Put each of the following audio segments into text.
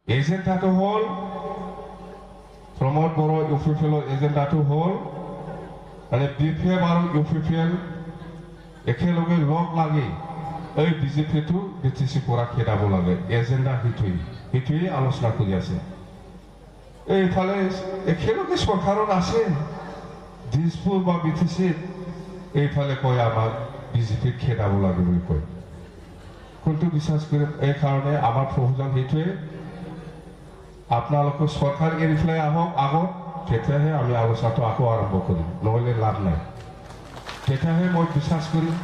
এজেন্ডাটো হ'ল প্ৰমোদ বড়ো ইউপিপিএলৰ এজেন্ডাটো হ'ল মানে BPM আৰু ইউপিপিএল একেলগে লগ লাগি এই বিজেপিটো BTC পৰা খেদাব লাগে এজেন্ডা সেইটোৱেই আলোচনা কৰি আছে এইফালে একেলগে চৰকাৰত আছে দিছপুৰ বা BTC এইফালে কয় আমাক বিজেপিক খেদাব লাগে বুলি কয় কোনটো বিশ্বাস কৰিম এই কাৰণে আমাৰ প্ৰয়োজন সেইটোৱে আপোনালোকৰ চৰকাৰ এৰি পেলাই আহক আগত তেতিয়াহে আমি আলোচনাটো আকৌ আৰম্ভ কৰিম নহ'লে লাভ নাই তেতিয়াহে মই বিশ্বাস কৰিম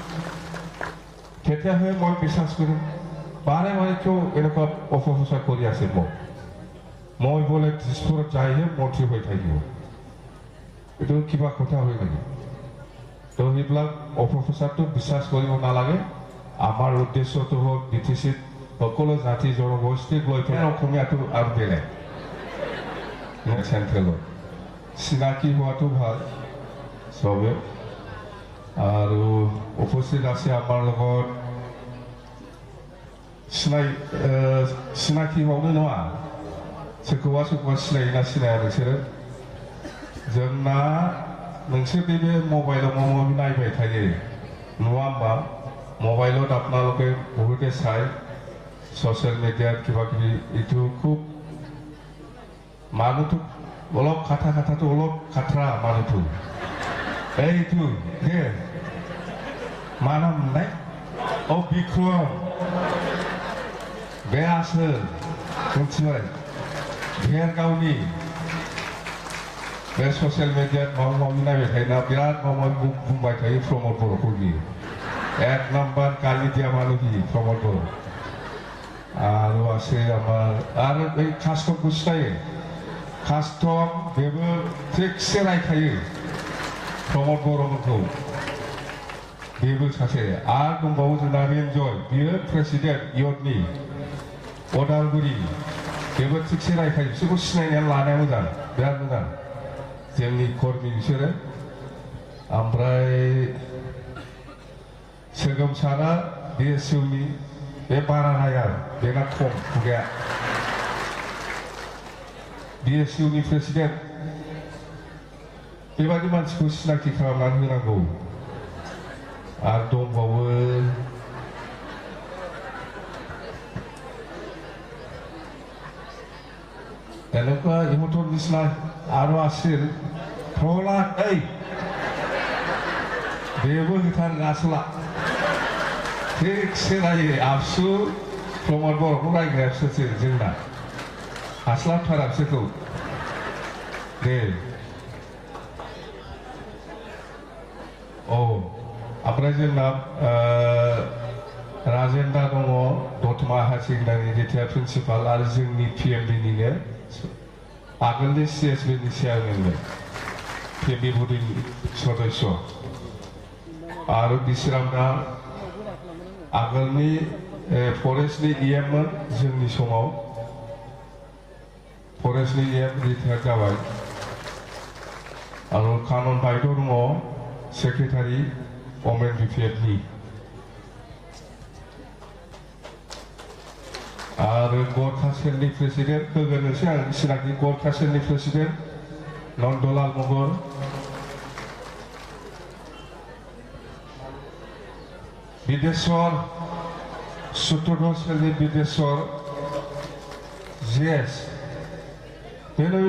বাৰে বাৰে কিয় এনেকুৱা অপপ্ৰচাৰ কৰি আছে মই বোলে দিছপুৰত যাইহে মন্ত্ৰী হৈ থাকিব এইটো কিবা কথা হৈ নেকি তো সেইবিলাক অপপ্ৰচাৰটো বিশ্বাস কৰিব নালাগে আমাৰ উদ্দেশ্যটো হ'ল BTCত সকলো জাতি জনগোষ্ঠীক লৈ পেলাই অসমীয়াটো আৰু বেলেগ চেণ্ট্ৰেলত চিনাকি হোৱাটো ভাল চবে আৰু উপস্থিত আছে আমাৰ লগত চিনাকি হওঁनो नङा सोरखौबा सिनायोना सिनाया नोंसोरो जोंना नोंसोर बे मबाइलाव माबा नायबाय थायो नङा होमबा मबाइলত আপোনালোকে বহুতে চাই ছ'চিয়েল মিডিয়াত কিবা কিবি এইটো খুব মানুহটো অলপ কথাটো অলপ খাতৰা মানুহটো এইটো দে मा नाम मोनलाय बिक्रम बे आसोल मिथिबाय भेरगावनि बे ससियेल मिडियात माबा माबि नायबाय थायोना बिराद माबा माबि बुंबाय थायो प्रमोद बर'खौ बियो एक नाम्बार गालि दिया मानो बियो प्रमोद बर' आरो আছে আমাৰ आरो बै कास्टमखौ सिनायो कास्टम बेबो थिगसे रायखायो प्रमोद बर'मोनखौ बेबो सासे आरो दंबावो जोंना रेन्जय बियो प्रेसिडेन्ट इयथनि अदालगुरि बेबो थिगसे रायखायो बिसोरखौ सिनायनानै लानाया मोजां बिराद मोजां जोंनि कर्मि बिसोरो ओमफ्राय सोगोमसारा BSUनि बे बारा हाया बेना खम खुगाया BSUनि प्रेसिडेन्ट बेबादि मानसिखौ सिनाखि खालामनानै होनांगौ आरो दंबावो এনেকুৱা ইহঁতৰ নিচিনা আৰু আছিল প্ৰহ্লাদ बेबो होथार आसला थिगसे रायो आबसु प्रमोद बर'खौ रायग्राया बिसोरसो जोंना हास्लाबथारा बिसोरखौ दे ओमफ्राय जोंना राजेन्द्र दङ दतमा हायार सेकेन्डारि रिटायार्ड प्रिन्सिपाल आरो जोंनि PMBनिनो आगोलनि CSBनि चेयारमेनमोन PMB बडिनि सदस्य आरो बिसोरना आगोलनि फरेस्टनि EMमोन जोंनि समाव फरेस्टनि EM रिटायार्ड जाबाय आरो कानन बायद' दङ सेक्रेटारि वमेन BPFनि आरो गरखा सेलनि प्रेसिडेन्ट होगोनोसै आं सिनाखि गरखा सेलनि प्रेसिडेन्ट नन्दलाल मगर बिदेश्वर सुत्रधर सेलनि बिदेश्वर GS बेनो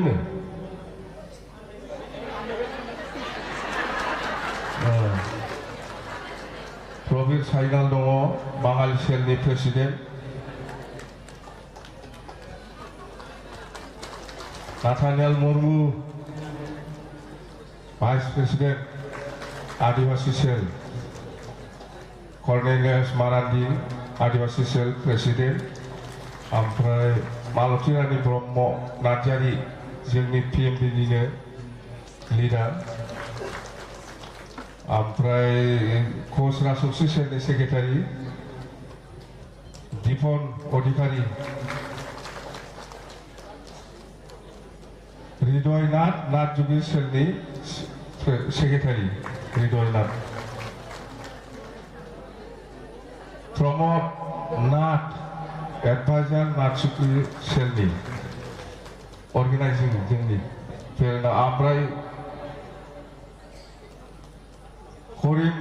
प्रबीर साइनाल दङ Bangali सेलनि president नाथानियाल Murmu vice president आदिवासी सेल कर्नेलियास मारान्डि आदिवासी सेल प्रेसिडेन्ट ओमफ्राय मालती रानी ब्रह्म नार्जारि जोंनि PMBनिनो लिडार ओमफ्राय कोच राजबंशी सेलनि सेक्रेटारि दीपन अधिकारी हृदय नाथ जुगि सेलनि सेक्रेटारि हृदय नाथ प्रमोद नाथ एडभाइजार नार्सुकी सेलनि अर्गेनाइजिं जोंनि फेरेना ओमफ्राय करिम